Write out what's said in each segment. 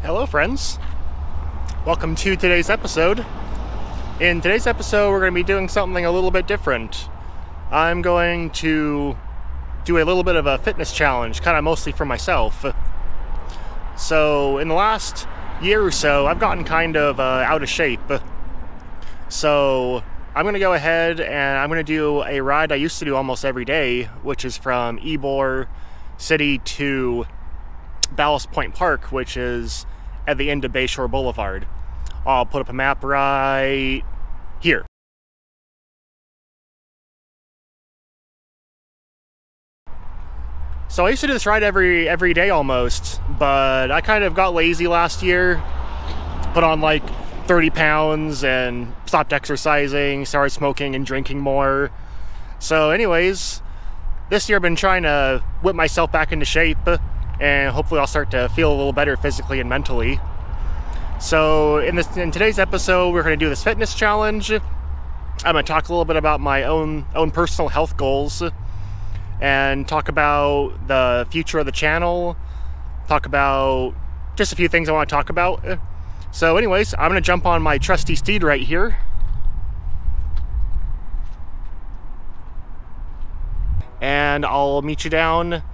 Hello friends, welcome to today's episode. In today's episode we're going to be doing something a little bit different. I'm going to do a little bit of a fitness challenge, kind of mostly for myself. So in the last year or so I've gotten kind of out of shape. So I'm going to go ahead and I'm going to do a ride I used to do almost every day, which is from Ybor City to Ballast Point Park, which is at the end of Bayshore Boulevard. I'll put up a map right here. So I used to do this ride every day almost, but I kind of got lazy last year, put on like 30 pounds and stopped exercising, started smoking and drinking more. So anyways, this year I've been trying to whip myself back into shape, and hopefully I'll start to feel a little better physically and mentally. So in today's episode, we're going to do this fitness challenge. I'm going to talk a little bit about my own personal health goals, and talk about the future of the channel, talk about just a few things I want to talk about. So anyways, I'm going to jump on my trusty steed right here. And I'll meet you down.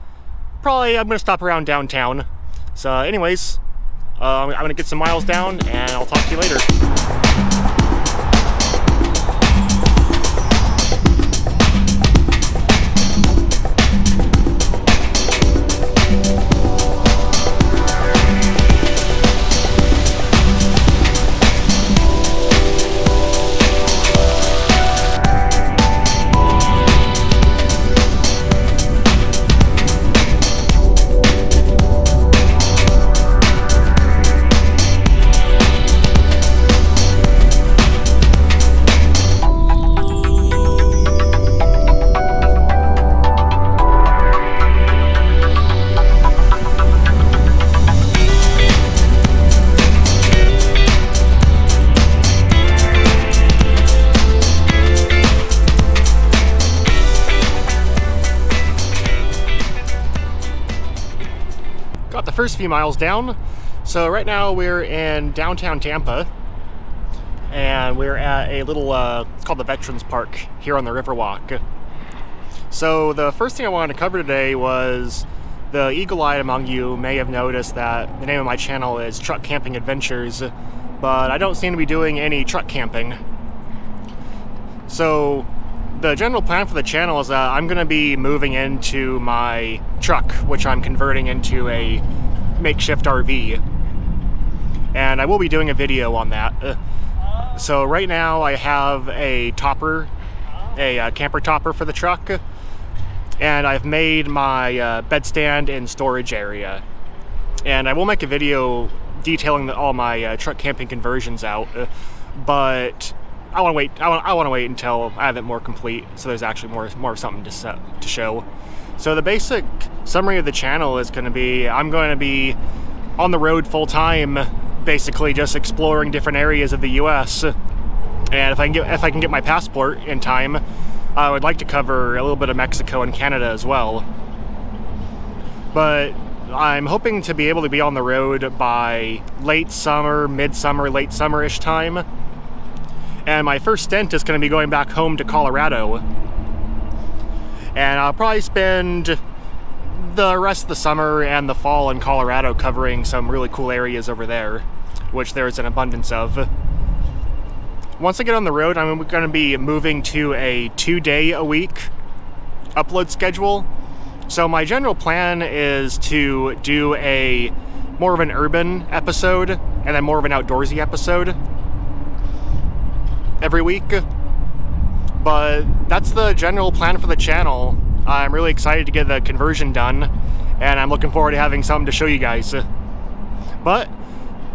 Probably I'm going to stop around downtown. So anyways, I'm going to get some miles down and I'll talk to you later. First few miles down. So right now we're in downtown Tampa, and we're at a little it's called the Veterans Park here on the Riverwalk. So the first thing I wanted to cover today was, the eagle-eyed among you may have noticed that the name of my channel is Truck Camping Adventures, but I don't seem to be doing any truck camping. So the general plan for the channel is that I'm going to be moving into my truck, which I'm converting into a makeshift RV, and I will be doing a video on that. So right now I have a topper, a camper topper for the truck, and I've made my bed stand and storage area, and I will make a video detailing all my truck camping conversions out, but I want to wait. I want to wait until I have it more complete, so there's actually more something to show. So the basic summary of the channel is going to be, I'm going to be on the road full time, basically just exploring different areas of the U.S. And if I can get my passport in time, I would like to cover a little bit of Mexico and Canada as well. But I'm hoping to be able to be on the road by late summer, midsummer, late summer-ish time. And my first stint is going to be going back home to Colorado. And I'll probably spend the rest of the summer and the fall in Colorado covering some really cool areas over there, which there's an abundance of. Once I get on the road, I'm going to be moving to a 2-day-a-week upload schedule. So my general plan is to do a more of an urban episode and then more of an outdoorsy episode every week. But that's the general plan for the channel. I'm really excited to get the conversion done, and I'm looking forward to having something to show you guys. But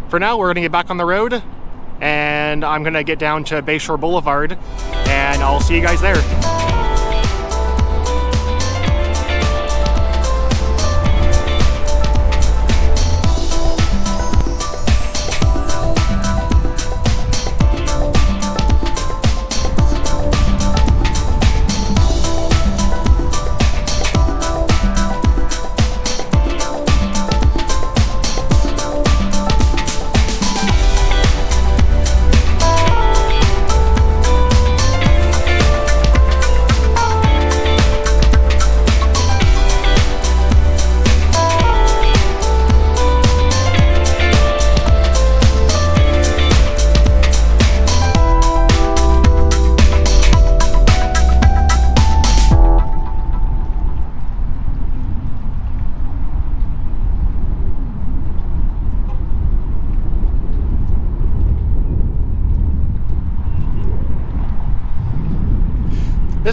for now, we're going to get back on the road, and I'm going to get down to Bayshore Boulevard, and I'll see you guys there.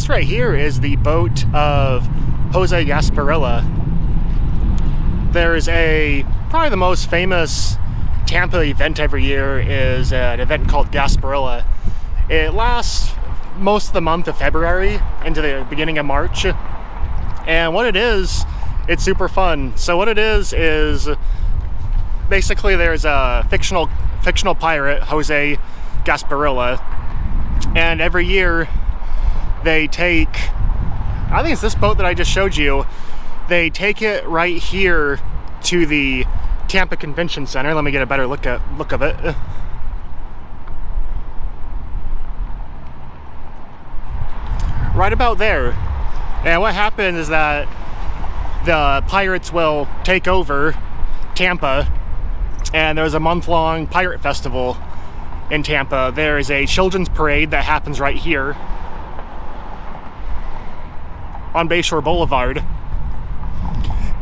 this right here is the boat of Jose Gasparilla. There's probably the most famous Tampa event every year is an event called Gasparilla. It lasts most of the month of February into the beginning of March. And what it is, it's super fun. So what it is basically there's a fictional pirate, Jose Gasparilla, and every year they take, I think it's this boat that I just showed you, they take it right here to the Tampa Convention Center. Let me get a better look of it. Right about there. And what happens is that the pirates will take over Tampa, and there's a month-long pirate festival in Tampa. There is a children's parade that happens right here on Bayshore Boulevard.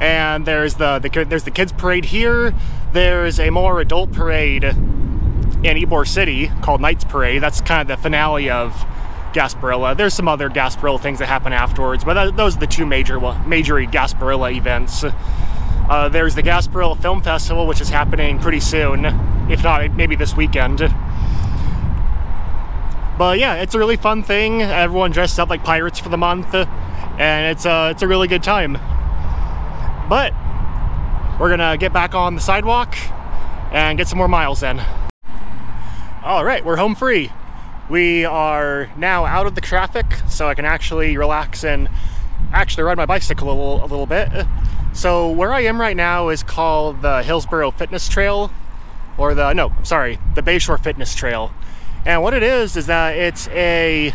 And there's the kids parade here. There's a more adult parade in Ybor City called Knights Parade. That's kind of the finale of Gasparilla. There's some other Gasparilla things that happen afterwards, but those are the two major Gasparilla events. There's the Gasparilla Film Festival, which is happening pretty soon, if not maybe this weekend. But yeah, it's a really fun thing. Everyone dressed up like pirates for the month, and it's a really good time. But we're gonna get back on the sidewalk and get some more miles in. All right, we're home free. We are now out of the traffic, so I can actually relax and actually ride my bicycle a little bit. So where I am right now is called the Hillsborough Fitness Trail, or the Bayshore Fitness Trail. And what it is that it's I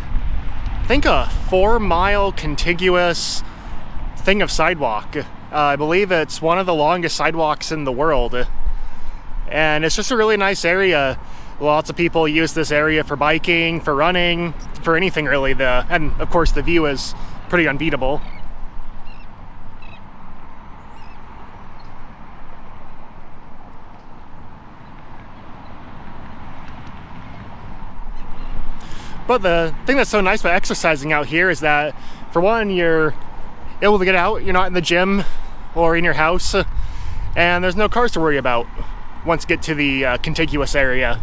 think a 4-mile contiguous thing of sidewalk. I believe it's one of the longest sidewalks in the world. And it's just a really nice area. Lots of people use this area for biking, for running, for anything really. And of course the view is pretty unbeatable. But the thing that's so nice about exercising out here is that, for one, you're able to get out. You're not in the gym or in your house, and there's no cars to worry about once you get to the contiguous area.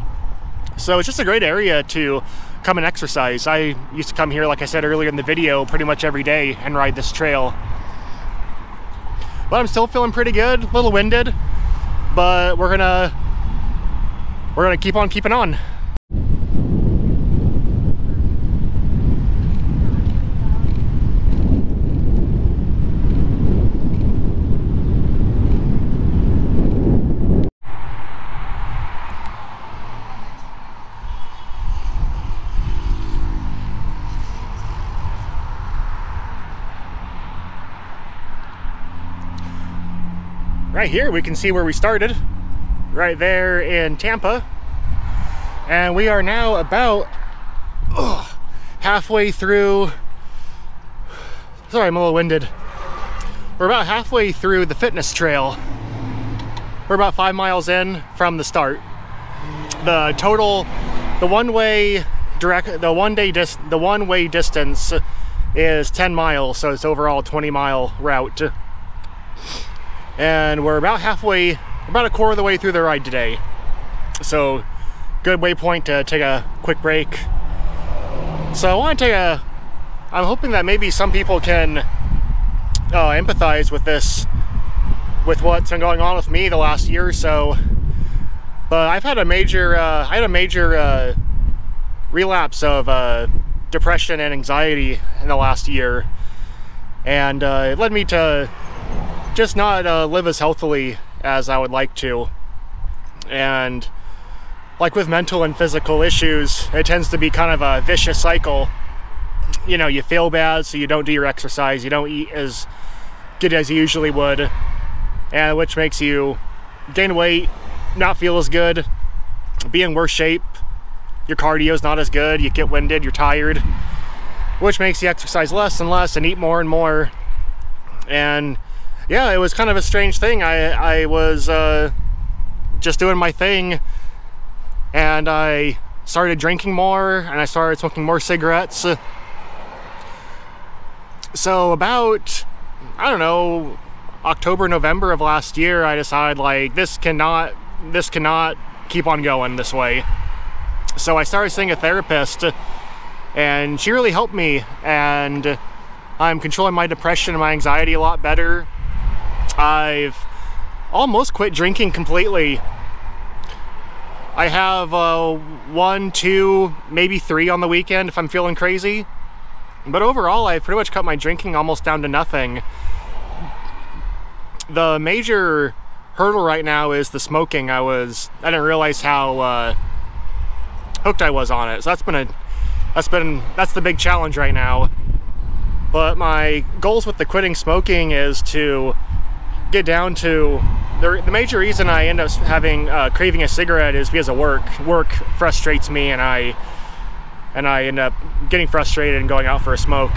So it's just a great area to come and exercise. I used to come here, like I said earlier in the video, pretty much every day and ride this trail. But I'm still feeling pretty good, a little winded, but we're gonna keep on keeping on. Right here we can see where we started, right there in Tampa, and we are now about halfway through. Sorry, I'm a little winded. We're about halfway through the fitness trail. We're about 5 miles in from the start. The one-way distance is 10 miles, so it's overall a 20-mile route. And we're about a quarter of the way through the ride today. So, good waypoint to take a quick break. So I'm hoping that maybe some people can empathize with this, with what's been going on with me the last year or so. But I've had a major, relapse of depression and anxiety in the last year. And it led me to just not live as healthily as I would like to. And like with mental and physical issues, it tends to be kind of a vicious cycle. You know, you feel bad, so you don't do your exercise, you don't eat as good as you usually would, and which makes you gain weight, not feel as good, be in worse shape, your cardio's not as good, you get winded, you're tired, which makes you exercise less and less and eat more and more. And yeah, it was kind of a strange thing. I was just doing my thing, and I started drinking more, and I started smoking more cigarettes. So about, I don't know, October, November of last year, I decided, like, this cannot keep on going this way. So I started seeing a therapist, and she really helped me, and I'm controlling my depression and my anxiety a lot better. I've almost quit drinking completely. I have 1, 2, maybe 3 on the weekend if I'm feeling crazy. But overall, I've pretty much cut my drinking almost down to nothing. The major hurdle right now is the smoking. I didn't realize how hooked I was on it. So that's the big challenge right now. But my goals with the quitting smoking is to get down to the major reason I end up having craving a cigarette is because of work. Work frustrates me, and I end up getting frustrated and going out for a smoke.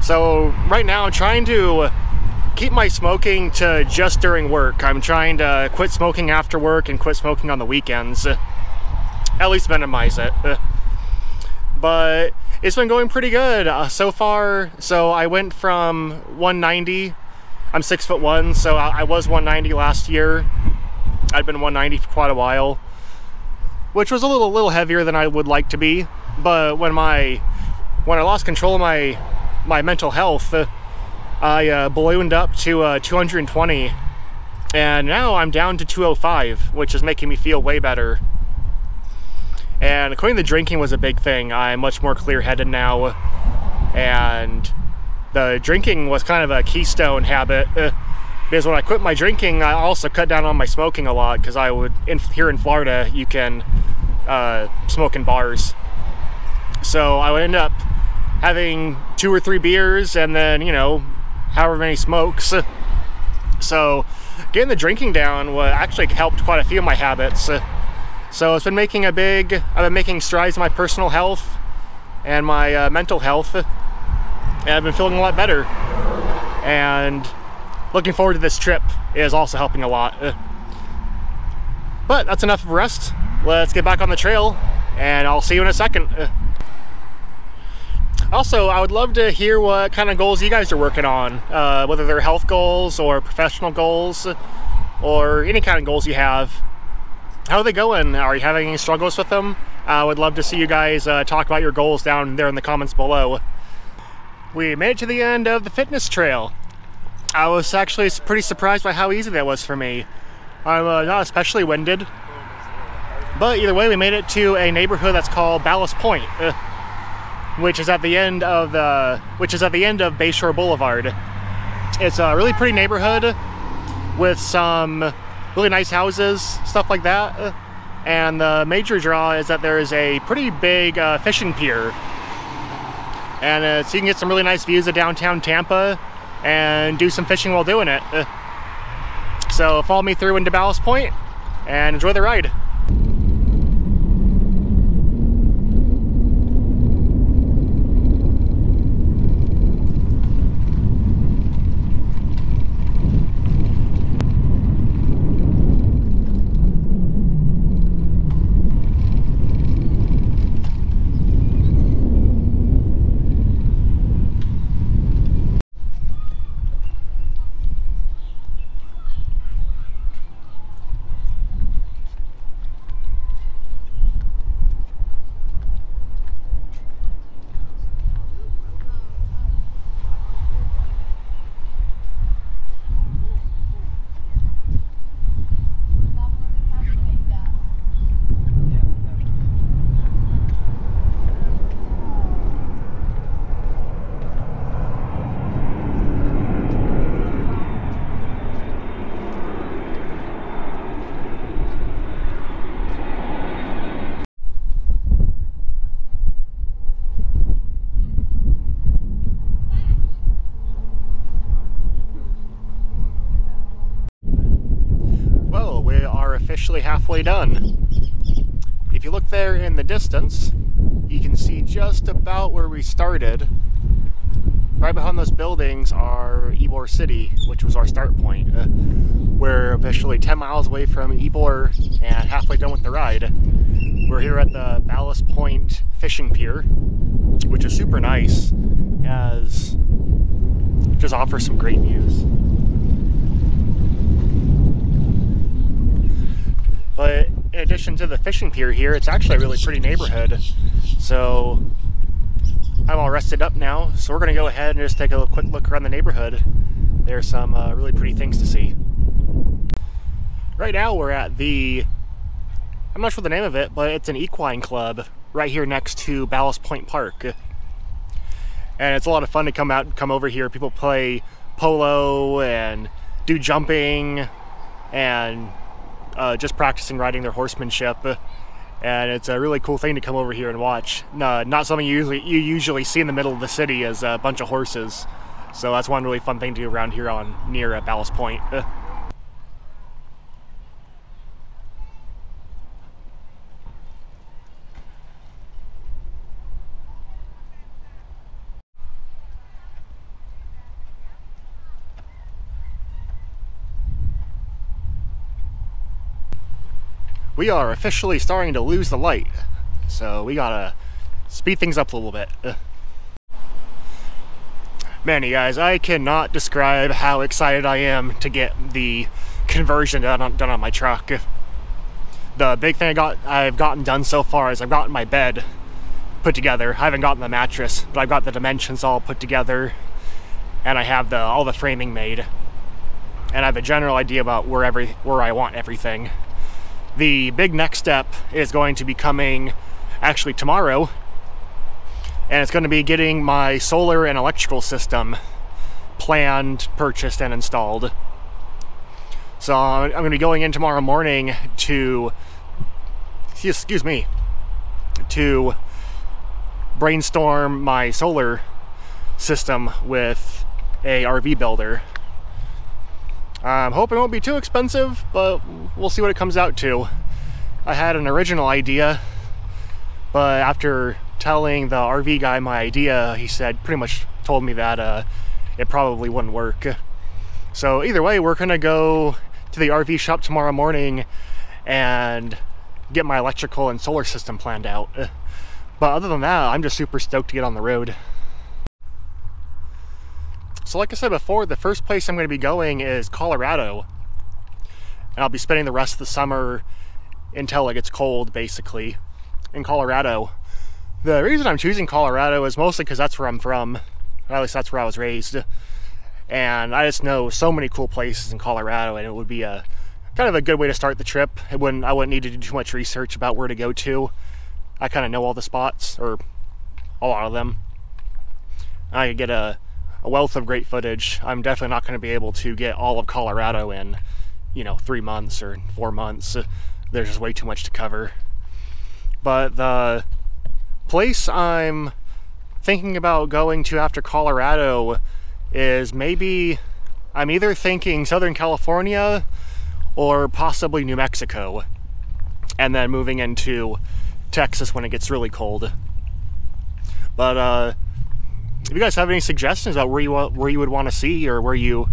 So right now I'm trying to keep my smoking to just during work. I'm trying to quit smoking after work and quit smoking on the weekends. At least minimize it. But it's been going pretty good so far. So I went from 190. I'm 6'1", so I was 190 last year. I'd been 190 for quite a while, which was a little heavier than I would like to be. But when I lost control of my mental health, I ballooned up to 220, and now I'm down to 205, which is making me feel way better. And quitting the drinking was a big thing. I'm much more clear-headed now, and the drinking was kind of a keystone habit. Because when I quit my drinking, I also cut down on my smoking a lot, because here in Florida, you can smoke in bars. So I would end up having 2 or 3 beers, and then, you know, however many smokes. So getting the drinking down actually helped quite a few of my habits. So it's been I've been making strides in my personal health and my mental health, and I've been feeling a lot better. And looking forward to this trip is also helping a lot. But that's enough of rest. Let's get back on the trail, and I'll see you in a second. Also, I would love to hear what kind of goals you guys are working on, whether they're health goals or professional goals or any kind of goals you have. How are they going? Are you having any struggles with them? I would love to see you guys talk about your goals down there in the comments below. We made it to the end of the fitness trail. I was actually pretty surprised by how easy that was for me. I'm not especially winded. But either way, we made it to a neighborhood that's called Ballast Point, which is at the end of Bayshore Boulevard. It's a really pretty neighborhood with some really nice houses, stuff like that. And the major draw is that there is a pretty big fishing pier. And so you can get some really nice views of downtown Tampa and do some fishing while doing it. So follow me through into Ballast Point and enjoy the ride. Officially halfway done. If you look there in the distance, you can see just about where we started. Right behind those buildings are Ybor City, which was our start point. We're officially 10 miles away from Ybor and halfway done with the ride. We're here at the Ballast Point fishing pier, which is super nice. as just offers some great views. But in addition to the fishing pier here, it's actually a really pretty neighborhood. So I'm all rested up now, so we're gonna go ahead and just take a quick look around the neighborhood. There's some really pretty things to see. Right now we're at the, I'm not sure the name of it, but it's an equine club right here next to Ballast Point Park. And it's a lot of fun to come over here. People play polo and do jumping and just practicing riding their horsemanship. And it's a really cool thing to come over here and watch. Not something you usually see in the middle of the city as a bunch of horses. So that's one really fun thing to do around here near Ballast Point. We are officially starting to lose the light, so we gotta speed things up a little bit. Man, you guys, I cannot describe how excited I am to get the conversion done on my truck. The big thing I've gotten done so far is I've gotten my bed put together. I haven't gotten the mattress, but I've got the dimensions all put together, and I have all the framing made, and I have a general idea about where I want everything. The big next step is going to be coming actually tomorrow, and it's going to be getting my solar and electrical system planned, purchased, and installed. So I'm going to be going in tomorrow morning to brainstorm my solar system with a RV builder. I'm hoping it won't be too expensive, but we'll see what it comes out to. I had an original idea, but after telling the RV guy my idea, he pretty much told me that it probably wouldn't work. So either way, we're gonna go to the RV shop tomorrow morning and get my electrical and solar system planned out. But other than that, I'm just super stoked to get on the road. So like I said before, the first place I'm going to be going is Colorado. And I'll be spending the rest of the summer until it gets cold, basically, in Colorado. The reason I'm choosing Colorado is mostly because that's where I'm from. Or at least that's where I was raised. And I just know so many cool places in Colorado, and it would be kind of a good way to start the trip. I wouldn't need to do too much research about where to go to. I kind of know all the spots, or a lot of them. I could get a wealth of great footage. I'm definitely not going to be able to get all of Colorado in, 3 months or 4 months. There's just way too much to cover. But the place I'm thinking about going to after Colorado is I'm either thinking Southern California or possibly New Mexico, and then moving into Texas when it gets really cold. But if you guys have any suggestions about where you would want to see, or where you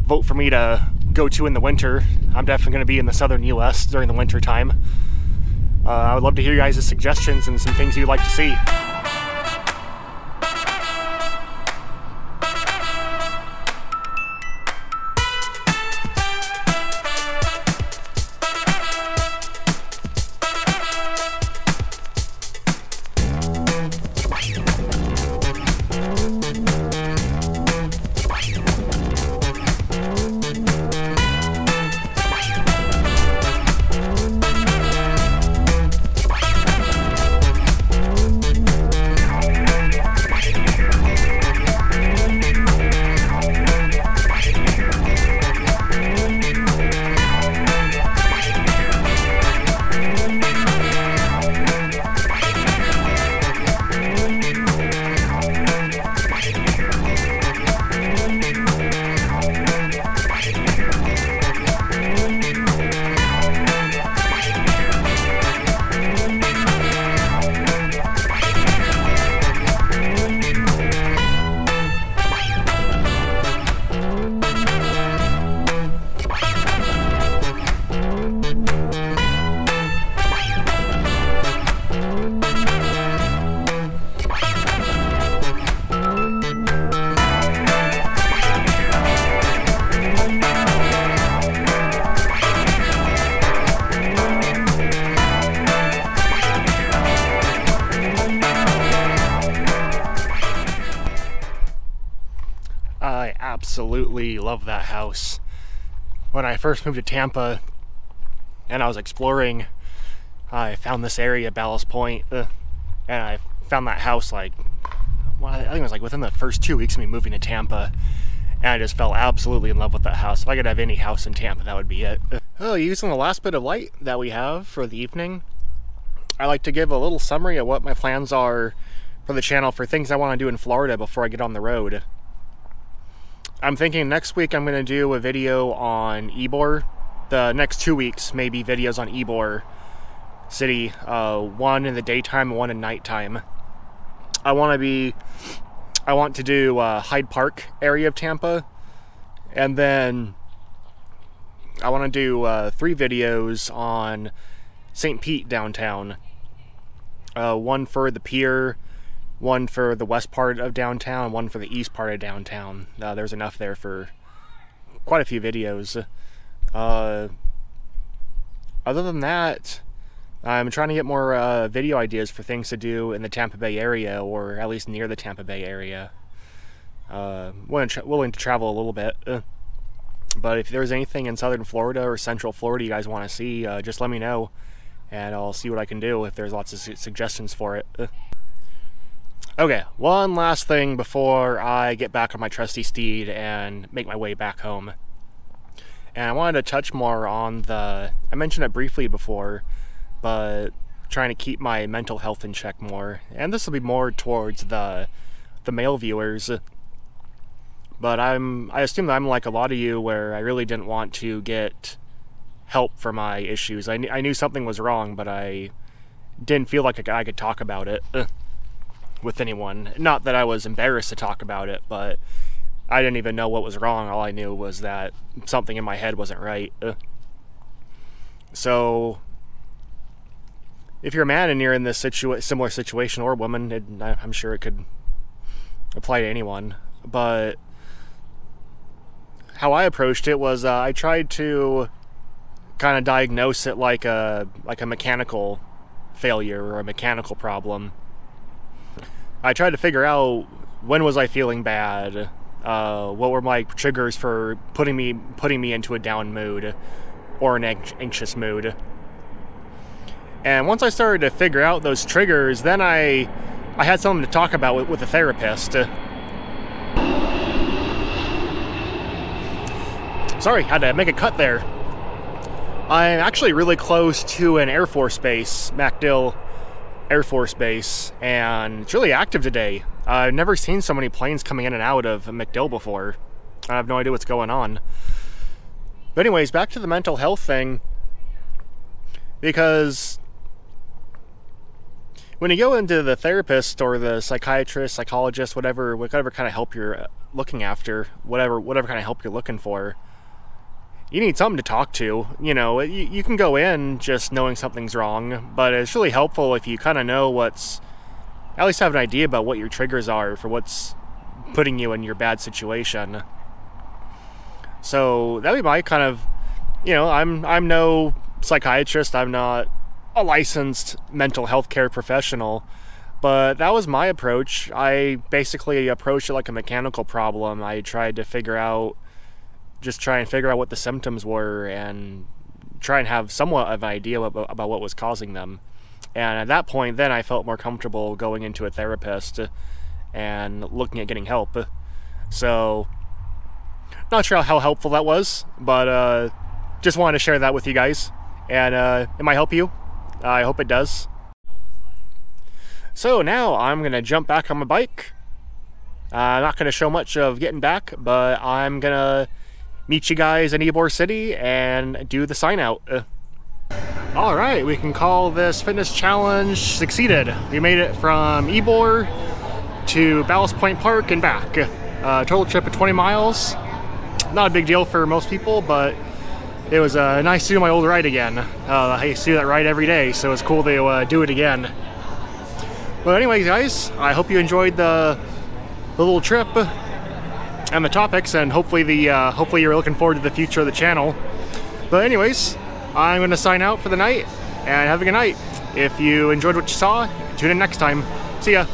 vote for me to go to in the winter, I'm definitely going to be in the southern US during the winter time. I would love to hear you guys' suggestions and some things you'd like to see. I absolutely love that house. When I first moved to Tampa and I was exploring, I found this area, Ballast Point, and I found that house like, well, I think it was like within the first 2 weeks of me moving to Tampa, and I just fell absolutely in love with that house. If I could have any house in Tampa, that would be it. Oh, using the last bit of light that we have for the evening, I like to give a little summary of what my plans are for the channel for things I want to do in Florida before I get on the road. I'm thinking next week I'm going to do a video on Ybor. The next 2 weeks maybe videos on Ybor City, one in the daytime and one in nighttime. I want to do Hyde Park area of Tampa, and then I want to do 3 videos on St. Pete downtown. One for the pier, one for the west part of downtown, one for the east part of downtown. There's enough there for quite a few videos. Other than that, I'm trying to get more video ideas for things to do in the Tampa Bay area, or at least near the Tampa Bay area. Willing to travel a little bit. But if there's anything in southern Florida or central Florida you guys want to see, just let me know, and I'll see what I can do if there's lots of suggestions for it. Okay, one last thing before I get back on my trusty steed and make my way back home. And I wanted to touch more on I mentioned it briefly before, but trying to keep my mental health in check more. And this will be more towards the male viewers. But I assume that I'm like a lot of you, where I really didn't want to get help for my issues. I knew something was wrong, but I didn't feel like I could talk about it with anyone. Not that I was embarrassed to talk about it, but I didn't even know what was wrong. All I knew was that something in my head wasn't right. So if you're a man and you're in this similar situation, or a woman, I'm sure it could apply to anyone. But how I approached it was I tried to kind of diagnose it like a mechanical failure or a mechanical problem. I tried to figure out, when was I feeling bad? What were my triggers for putting me into a down mood or an anxious mood? And once I started to figure out those triggers, then I had something to talk about with a therapist. Sorry, had to make a cut there. I'm actually really close to an Air Force base, MacDill Air Force Base, and it's really active today. I've never seen so many planes coming in and out of MacDill before. I have no idea what's going on. But anyways, back to the mental health thing, because when you go into the therapist or the psychiatrist, psychologist, whatever kind of help you're looking after, whatever kind of help you're looking for, you need something to talk to. You know, you can go in just knowing something's wrong, but it's really helpful if you kind of know at least have an idea about what your triggers are for what's putting you in your bad situation. So that'd be my kind of, I'm no psychiatrist, I'm not a licensed mental health care professional, but that was my approach. I basically approached it like a mechanical problem. I tried to figure out what the symptoms were and try and have somewhat of an idea about what was causing them. And at that point, then I felt more comfortable going into a therapist and looking at getting help. So, not sure how helpful that was, but just wanted to share that with you guys. And it might help you. I hope it does. So now I'm going to jump back on my bike. I'm not going to show much of getting back, but I'm going to meet you guys in Ybor City and do the sign out. All right, we can call this fitness challenge succeeded. We made it from Ybor to Ballast Point Park and back. Total trip of 20 miles. Not a big deal for most people, but it was nice to do my old ride again. I used to do that ride every day, so it's cool to do it again. But anyways, guys, I hope you enjoyed the little trip and the topics, and hopefully you're looking forward to the future of the channel. But anyways, I'm going to sign out for the night, and have a good night. If you enjoyed what you saw, tune in next time. See ya.